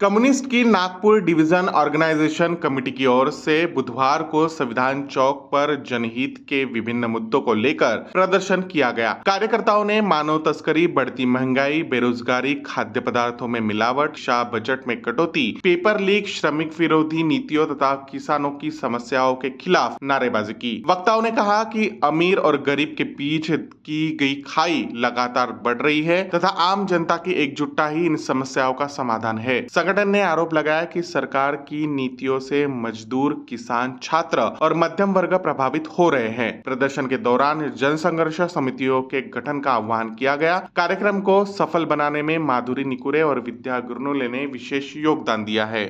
Communist की Nagpur division organisation committee की or से बुधवार को संविधान चौक पर जनहित के विभिन्न मुद्दों को लेकर प्रदर्शन किया गया। कार्यकर्ताओं ने मानव तस्करी, बढ़ती महंगाई, बेरोजगारी, खाद्य पदार्थों में मिलावट, शाह बजट में कटौती, पेपर लीक, श्रमिक विरोधी नीतियों तथा किसानों की समस्याओं के खिलाफ नारेबाजी की। वक्ताओं ने कहा कि अमीर और गरीब के बीच की गई खाई लगातार बढ़ रही है तथा आम जनता की एकजुटता ही इन समस्याओं का समाधान है। संगठन ने आरोप लगाया कि सरकार की नीतियों से मजदूर, किसान, छात्र और मध्यम वर्ग प्रभावित हो रहे हैं। प्रदर्शन के दौरान जनसंघर्ष समितियों के गठन का आह्वान किया गया। कार्यक्रम को सफल बनाने में माधुरी निकुरे और विद्या गुरनुले ने विशेष योगदान दिया है।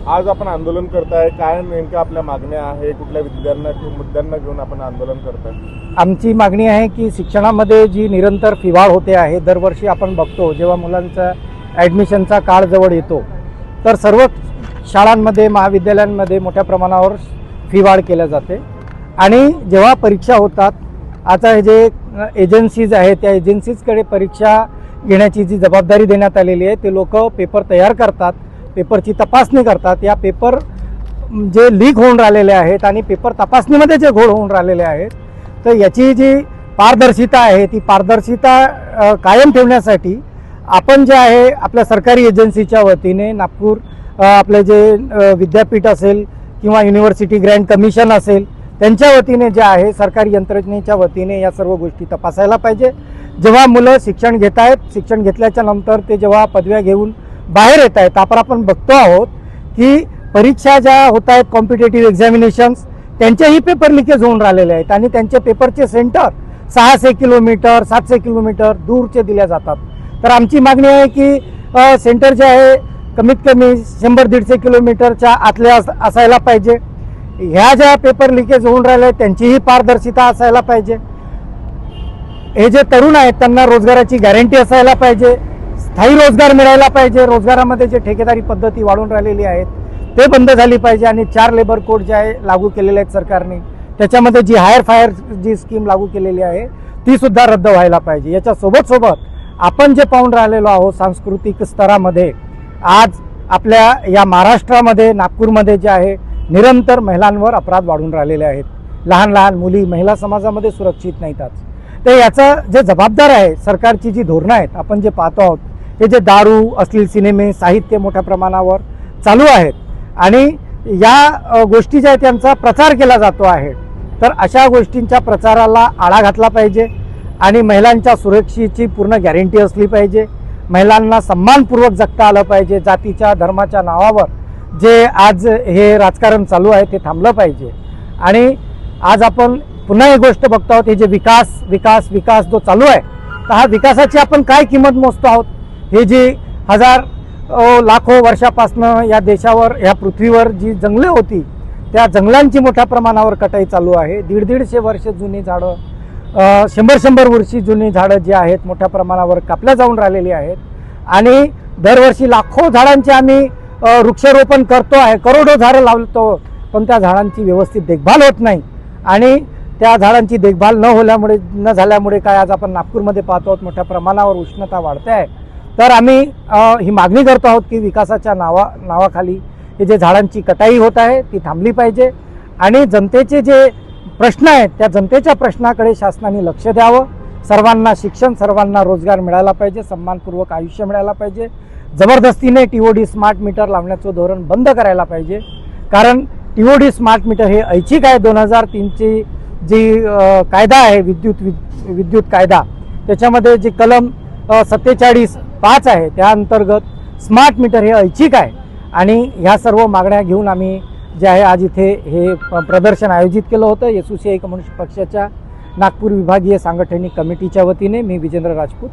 आज आपण आंदोलन करताय, काय नेमक्या आपल्या मागण्या आहे, कुठल्या मुद्द्यांना घेऊन आपण आंदोलन करताय? आमची मागणी आहे की शिक्षणामध्ये जी निरंतर फिवाळ होते आहे, दरवर्षी आपण बघतो जेव्हा मुलांचा ॲडमिशनचा काळ जवळ येतो तर सर्व शाळांमध्ये, महाविद्यालयांमध्ये मोठ्या प्रमाणावर फिवाळ केल्या जाते आणि जेव्हा परीक्षा होतात, आता हे जे एजन्सीज आहेत त्या एजन्सीजकडे परीक्षा घेण्याची जी जबाबदारी देण्यात आलेली आहे, ते लोक पेपर तयार करतात, पेपरची तपासणी करतात। या पेपर जे लीक होऊन राहिलेले आहेत आणि पेपर तपासणीमध्ये जे घोळ होऊन राहिलेले आहेत, तर याची जी पारदर्शिता आहे ती पारदर्शिता कायम ठेवण्यासाठी आपण जे आहे आपल्या सरकारी एजन्सीच्या वतीने नागपूर आपले जे विद्यापीठ असेल किंवा युनिव्हर्सिटी ग्रँट कमिशन असेल त्यांच्या वतीने जे आहे सरकारी यंत्रणेच्या वतीने या सर्व गोष्टी तपासायला पाहिजे। जेव्हा मुलं शिक्षण घेत आहेत, शिक्षण घेतल्याच्या नंतर ते जेव्हा पदव्या घेऊन बाहेर येत आहेत, आपण बघतो आहोत की परीक्षा ज्या होत आहेत, कॉम्पिटेटिव्ह एक्झामिनेशन्स, त्यांचेही पेपर लिकेज होऊन राहिलेले आहेत आणि त्यांचे पेपरचे सेंटर 600 किलोमीटर 700 किलोमीटर दूरचे दिल्या जातात। तर आमची मागणी आहे की सेंटर जे आहे कमीत कमी 100-150 किलोमीटरच्या आतले असायला पाहिजे। ह्या ज्या पेपर लिकेज होऊन राहिले त्यांचीही पारदर्शिता असायला पाहिजे। हे जे तरुण आहेत त्यांना रोजगाराची गॅरंटी असायला पाहिजे, स्थायी रोजगार मिळायला पाहिजे। रोजगारामध्ये जे ठेकेदारी पद्धती वाढून राहिलेली आहेत ते बंद झाली पाहिजे आणि 4 लेबर कोड जे आहे लागू केलेले आहेत सरकारने, त्याच्यामध्ये जी हायर फायर जी स्कीम लागू केलेली आहे ती सुद्धा रद्द व्हायला पाहिजे। याच्या सोबत आपण जे पाहून राहिलेलो आहोत सांस्कृतिक स्तरामध्ये, आज आपल्या या महाराष्ट्रामध्ये नागपूरमध्ये जे आहे निरंतर महिलांवर अपराध वाढून राहिलेले आहेत। लहान लहान मुली महिला समाजामध्ये सुरक्षित नाहीत। तर याचा जे जबाबदार आहे सरकारची जी धोरणं आहेत, आपण जे पाहतो आहोत हे जे दारू, अश्लील सिनेमे, साहित्य मोठ्या प्रमाणावर चालू आहेत आणि या गोष्टी ज्या आहेत त्यांचा प्रचार केला जातो आहे, तर अशा गोष्टींच्या प्रचाराला आळा घातला पाहिजे आणि महिलांच्या सुरक्षेची पूर्ण गॅरंटी असली पाहिजे। महिलांना सन्मानपूर्वक जगता आलं पाहिजे। जातीच्या, धर्माच्या नावावर जे आज हे राजकारण चालू आहे ते थांबलं पाहिजे। आणि आज आपण पुन्हा एक गोष्ट बघतो आहोत, हे जे विकास जो चालू आहे, तर हा विकासाची आपण काय किंमत मोजतो आहोत? हे जी लाखो वर्षापासनं या देशावर, या पृथ्वीवर जी जंगले होती त्या जंगलांची मोठ्या प्रमाणावर कटाई चालू आहे। 150-150 वर्ष जुनी झाडं, 100-100 वर्षी जुनी झाडं जी आहेत मोठ्या प्रमाणावर कापल्या जाऊन राहिलेली आहेत आणि दरवर्षी लाखो झाडांचे आम्ही वृक्षारोपण करतो आहे, करोडो झाडं लावतो, पण त्या झाडांची व्यवस्थित देखभाल होत नाही आणि त्या झाडांची देखभाल न झाल्यामुळे काय आज आपण नागपूरमध्ये पाहतो आहोत मोठ्या प्रमाणावर उष्णता वाढते आहे। तर आम्ही ही मागणी करतो आहोत की विकासाच्या नावाखाली हे जे झाडांची कटाई होत आहे ती थांबली पाहिजे आणि जनतेचे जे प्रश्न आहेत त्या जनतेच्या प्रश्नाकडे शासनाने लक्ष द्यावं। सर्वांना शिक्षण, सर्वांना रोजगार मिळाला पाहिजे, सन्मानपूर्वक आयुष्य मिळायला पाहिजे। जबरदस्तीने TOD स्मार्ट मीटर लावण्याचं धोरण बंद करायला पाहिजे, कारण TOD स्मार्ट मीटर हे ऐच्छिक आहे। 2003ची जी कायदा आहे विद्युत कायदा, त्याच्यामध्ये जी कलम 47(5) आहे त्या अंतर्गत स्मार्ट मीटर हे ऐच्छिक आहे आणि ह्या सर्व मागण्या घेऊन आम्ही जे आहे आज इथे हे प्रदर्शन आयोजित केलं होतं। SUCI कम्युनिस्ट पक्षाच्या नागपूर विभागीय सांगठनिक कमिटीच्या वतीने मी विजेंद्र राजपूत।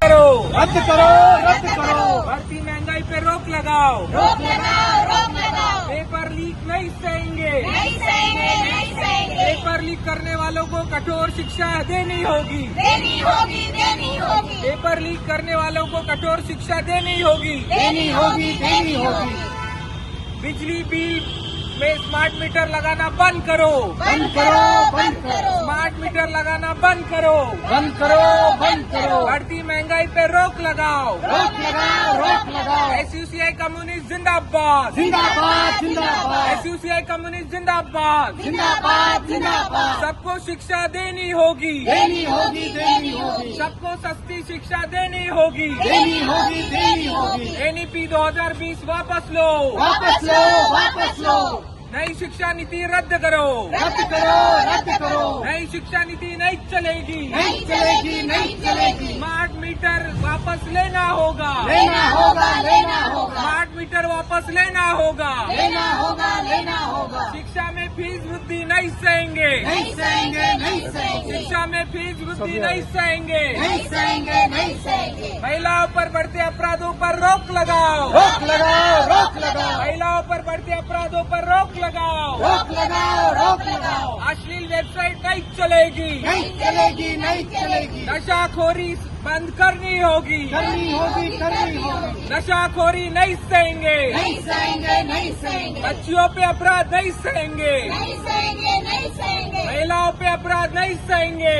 रद्द करो, बढ़ती महंगाई पे रोक लगाओ, पेपर लीक नहीं सहेंगे, पेपर लीक करने वालों को कठोर शिक्षा देनी होगी, पेपर लीक करने वालों को कठोर शिक्षा देनी होगी। बिजली बिल में स्मार्ट मीटर लगाना बंद करो, स्मार्ट मीटर लगाना बंद करो। बढ़ती महंगाई पे रोक लगाओ। रोक लगाओ एसयूसीआई कम्युनिस्ट जिंदाबाद। एसयूसीआई कम्युनिस्ट जिंदाबाद। सबको शिक्षा देनी होगी। सबको सस्ती शिक्षा देनी होगी। एनईपी 2020 वापस लो। नई शिक्षा नीति रद्द करो। नई शिक्षा नीति नहीं चलेगी। स्मार्ट मीटर वापस लेना होगा। स्मार्ट मीटर वापस लेना होगा। शिक्षा में फीस वृद्धि नहीं सहेंगे। शिक्षा में फीस वृद्धि नहीं सहेंगे। महिलाओं पर बढ़ते अपराधों पर रोक लगाओ। महिलाओं पर बढ़ते अपराधों पर रोक लगाओ। अश्लील वेबसाइट नहीं चलेगी। नशाखोरी बंद करनी होगी। नशाखोरी नहीं सहेंगे। बच्चियों पे अपराध नहीं सहेंगे। महिलाओं पे अपराध नहीं सहेंगे।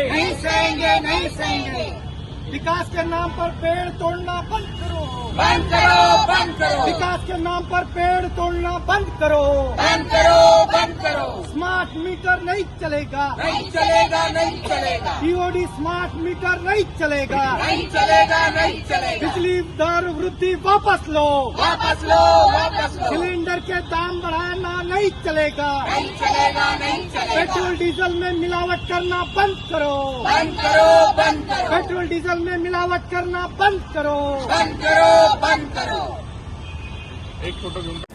विकास के नाम पर पेड़ तोड़ना बंद करो। बंद करो, बंद करो, विकास के नाम पर पेड़ तोड़ना बंद करो। बंद करो, बंद करो। स्मार्ट मीटर नहीं चलेगा। नहीं चलेगा, नहीं चलेगा, टीओडी स्मार्ट मीटर नहीं चलेगा। नहीं चलेगा, नहीं चलेगा। बिजली दर वृद्धि वापस लो। वापस लो, वापस लो। सिलेंडर के दाम बढ़ाना नहीं चलेगा। नहीं चलेगा, नहीं चलेगा। पेट्रोल डीजल में मिलावट करना बंद करो। बंद करो, बंद करो। पेट्रोल डीजल में मिलावट करना बंद करो। बंद करो, बंद करो। एक फोटो घेऊन